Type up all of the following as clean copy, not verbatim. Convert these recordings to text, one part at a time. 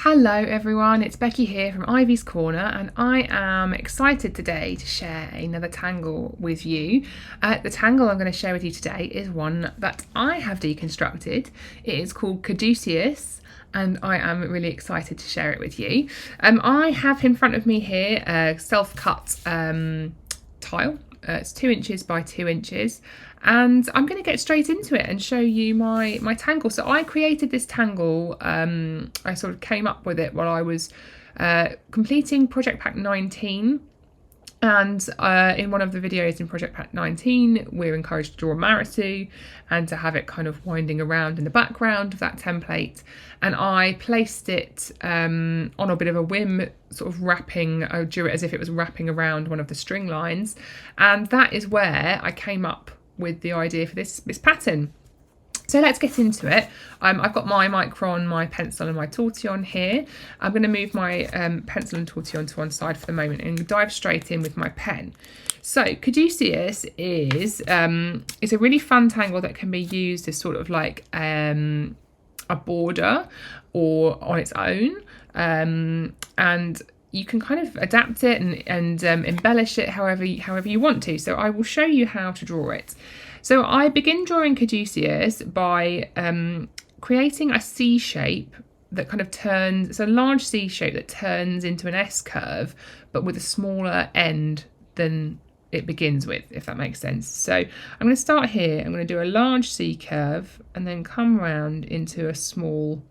Hello everyone, it's Becky here from Ivy's Corner and I am excited today to share another tangle with you. The tangle I'm going to share with you today is one that I have deconstructed. It is called Caduceus and I am really excited to share it with you. I have in front of me here a self-cut tile. It's 2 inches by 2 inches. And I'm going to get straight into it and show you my tangle. So I created this tangle, I sort of came up with it while I was completing Project Pack 19. And in one of the videos in Project Pack 19, we're encouraged to draw Marasu and to have it kind of winding around in the background of that template. And I placed it on a bit of a whim, sort of wrapping, I drew it as if it was wrapping around one of the string lines. And that is where I came up with the idea for this pattern. So let's get into it. I've got my micron, my pencil and my tortillon here. I'm going to move my pencil and tortillon to one side for the moment and dive straight in with my pen. So Caduceus is a really fun tangle that can be used as sort of like a border or on its own. And you can kind of adapt it and embellish it however you want to. So I will show you how to draw it. So I begin drawing Caduceus by creating a C shape that kind of turns, it's a large C shape that turns into an S curve, but with a smaller end than it begins with, if that makes sense. So I'm going to start here, I'm going to do a large C curve and then come round into a small,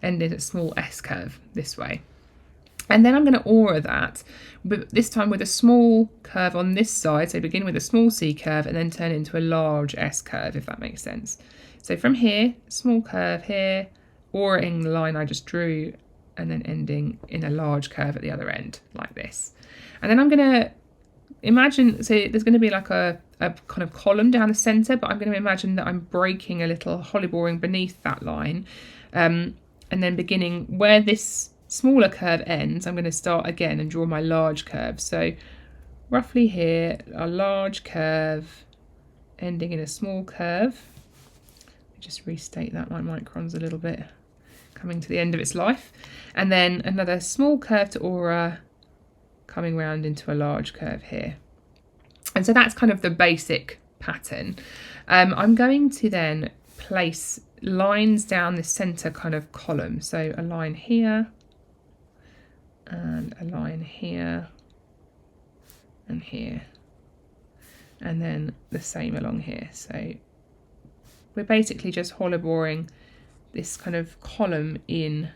end in a small S curve this way. And then I'm going to aura that, but this time with a small curve on this side. So begin with a small C curve and then turn it into a large S curve, if that makes sense. So from here, small curve here, auraing the line I just drew, and then ending in a large curve at the other end, like this. And then I'm going to imagine, so there's going to be like a kind of column down the centre, but I'm going to imagine that I'm breaking a little holly boring beneath that line. And then beginning where this smaller curve ends, I'm going to start again and draw my large curve. So roughly here, a large curve ending in a small curve. Just restate that, my micron's a little bit coming to the end of its life. And then another small curve to aura, coming round into a large curve here. And so that's kind of the basic pattern. I'm going to then place lines down the centre kind of column. So a line here, and a line here and here, and then the same along here. So we're basically just hollow boring this kind of column in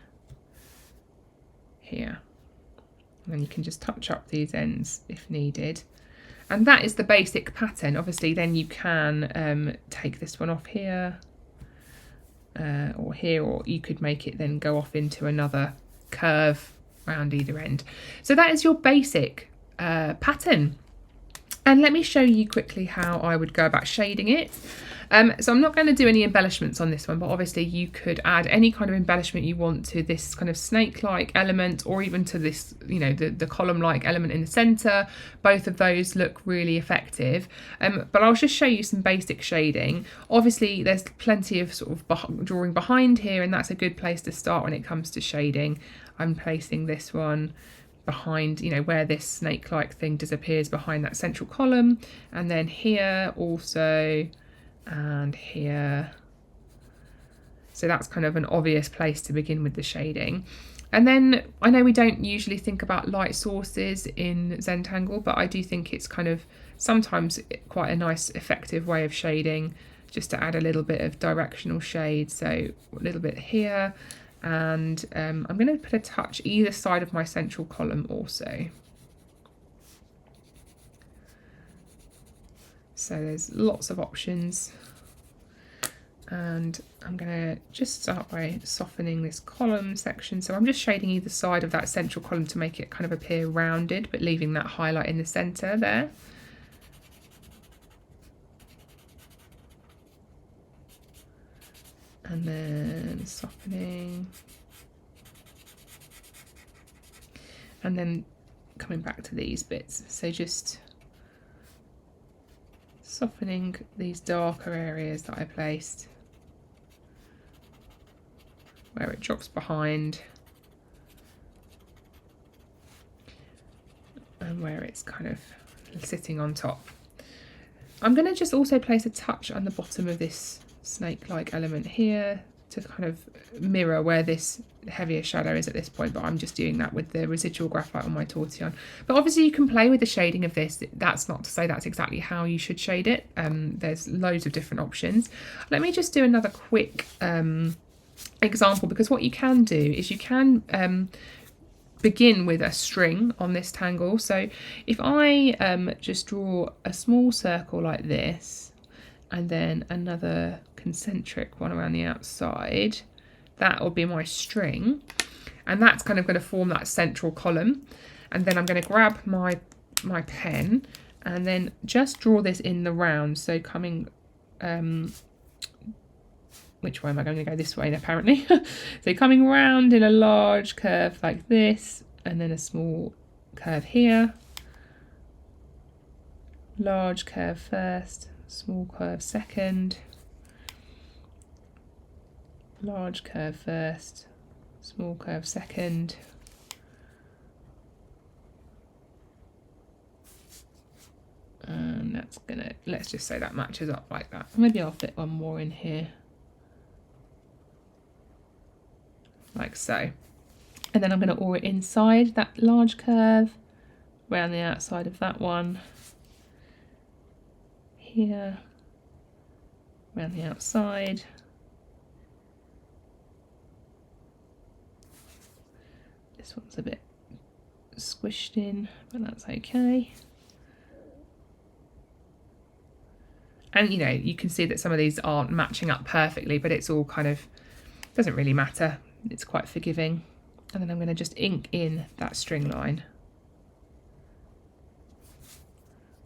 here, and then you can just touch up these ends if needed. And that is the basic pattern. Obviously then you can take this one off here or here, or you could make it then go off into another curve around either end. So that is your basic pattern. And let me show you quickly how I would go about shading it. So I'm not going to do any embellishments on this one, but obviously you could add any kind of embellishment you want to this kind of snake-like element, or even to this, you know, the column-like element in the centre. Both of those look really effective. But I'll just show you some basic shading. Obviously there's plenty of sort of drawing behind here, and that's a good place to start when it comes to shading. I'm placing this one behind, you know, where this snake-like thing disappears behind that central column, and then here also, and here. So that's kind of an obvious place to begin with the shading. And then I know we don't usually think about light sources in Zentangle, but I do think it's kind of sometimes quite a nice effective way of shading, just to add a little bit of directional shade. So a little bit here, and I'm going to put a touch either side of my central column also. So there's lots of options, and I'm going to just start by softening this column section. So I'm just shading either side of that central column to make it kind of appear rounded, but leaving that highlight in the centre there. And then softening, and then coming back to these bits. So just softening these darker areas that I placed, where it drops behind, and where it's kind of sitting on top. I'm going to just also place a touch on the bottom of this snake-like element here to kind of mirror where this heavier shadow is at this point, but I'm just doing that with the residual graphite on my tortillon. But obviously you can play with the shading of this. That's not to say that's exactly how you should shade it. There's loads of different options. Let me just do another quick example, because what you can do is you can begin with a string on this tangle. So if I just draw a small circle like this, and then another concentric one around the outside, that will be my string, and that's kind of going to form that central column. And then I'm going to grab my pen and then just draw this in the round. So coming, which way am I going to go? This way, apparently. So coming round in a large curve like this, and then a small curve here. Large curve first, small curve second. Large curve first, small curve second. And that's gonna, let's just say that matches up like that. Maybe I'll fit one more in here. Like so. And then I'm going to awe it inside that large curve, around the outside of that one. Here, around the outside. This one's a bit squished in, but that's okay. And you know, you can see that some of these aren't matching up perfectly, but it's all kind of, doesn't really matter. It's quite forgiving. And then I'm going to just ink in that string line,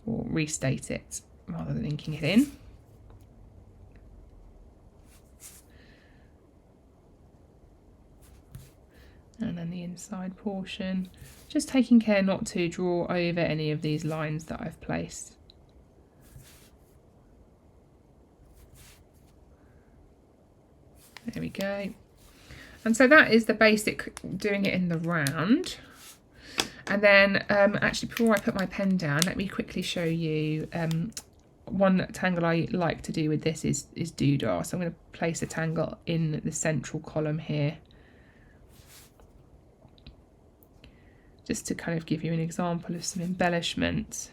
or restate it rather than inking it in. And then the inside portion, just taking care not to draw over any of these lines that I've placed. There we go. And so that is the basic doing it in the round. And then actually, before I put my pen down, let me quickly show you one tangle I like to do with this is doodah. So I'm going to place a tangle in the central column here, just to kind of give you an example of some embellishment.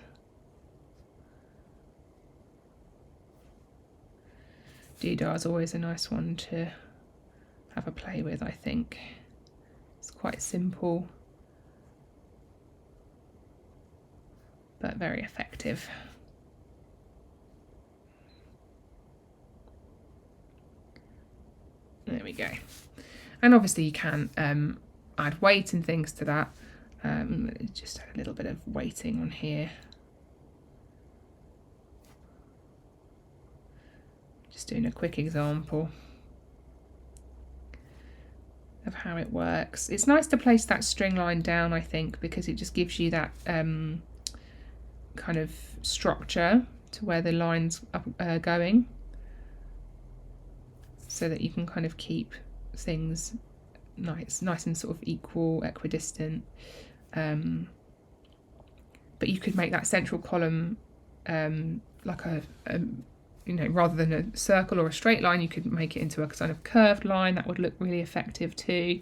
Doodah is always a nice one to have a play with, I think. It's quite simple, but very effective. There we go. And obviously you can add weight and things to that. Just add a little bit of weighting on here. Just doing a quick example of how it works. It's nice to place that string line down, I think, because it just gives you that kind of structure to where the lines are going, so that you can kind of keep things nice and sort of equal, equidistant. But you could make that central column like a you know, rather than a circle or a straight line, you could make it into a kind of curved line. That would look really effective too.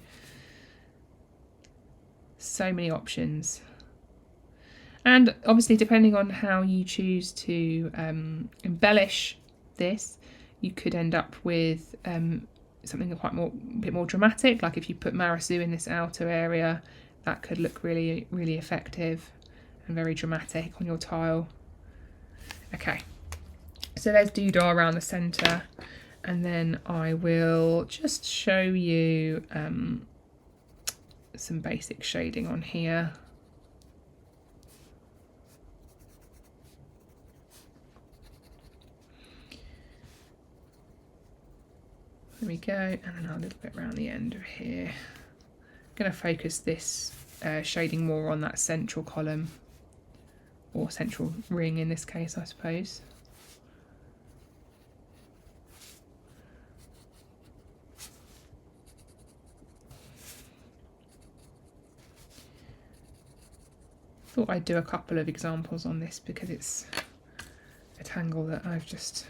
So many options. And obviously, depending on how you choose to embellish this, you could end up with something a bit more dramatic. Like if you put Marasu in this outer area, that could look really, really effective and very dramatic on your tile. Okay. So there's doodah around the centre, and then I will just show you some basic shading on here. There we go, and then a little bit around the end of here. I'm going to focus this shading more on that central column, or central ring in this case, I suppose. thought I'd do a couple of examples on this because it's a tangle that I've just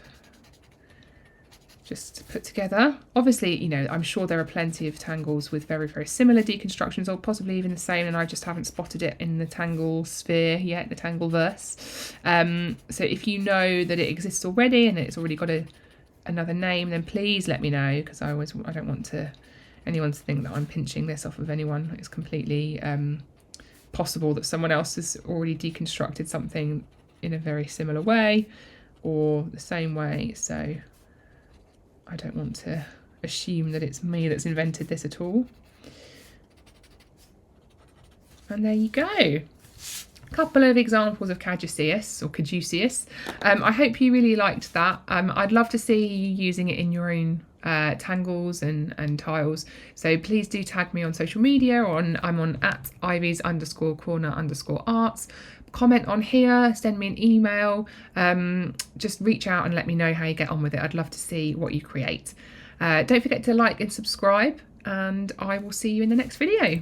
put together. Obviously, you know, I'm sure there are plenty of tangles with very, very similar deconstructions, or possibly even the same, and I just haven't spotted it in the tangle sphere yet, the tangle verse. So if you know that it exists already and it's already got another name, then please let me know, because I don't want anyone to think that I'm pinching this off of anyone. It's completely possible that someone else has already deconstructed something in a very similar way or the same way, so I don't want to assume that it's me that's invented this at all. And there you go. A couple of examples of Caduceus or Caduceus. I hope you really liked that. I'd love to see you using it in your own tangles and tiles. So please do tag me on social media, or I'm on @ivies_corner_arts. Comment on here, send me an email, just reach out and let me know how you get on with it. I'd love to see what you create. Don't forget to like and subscribe, and I will see you in the next video.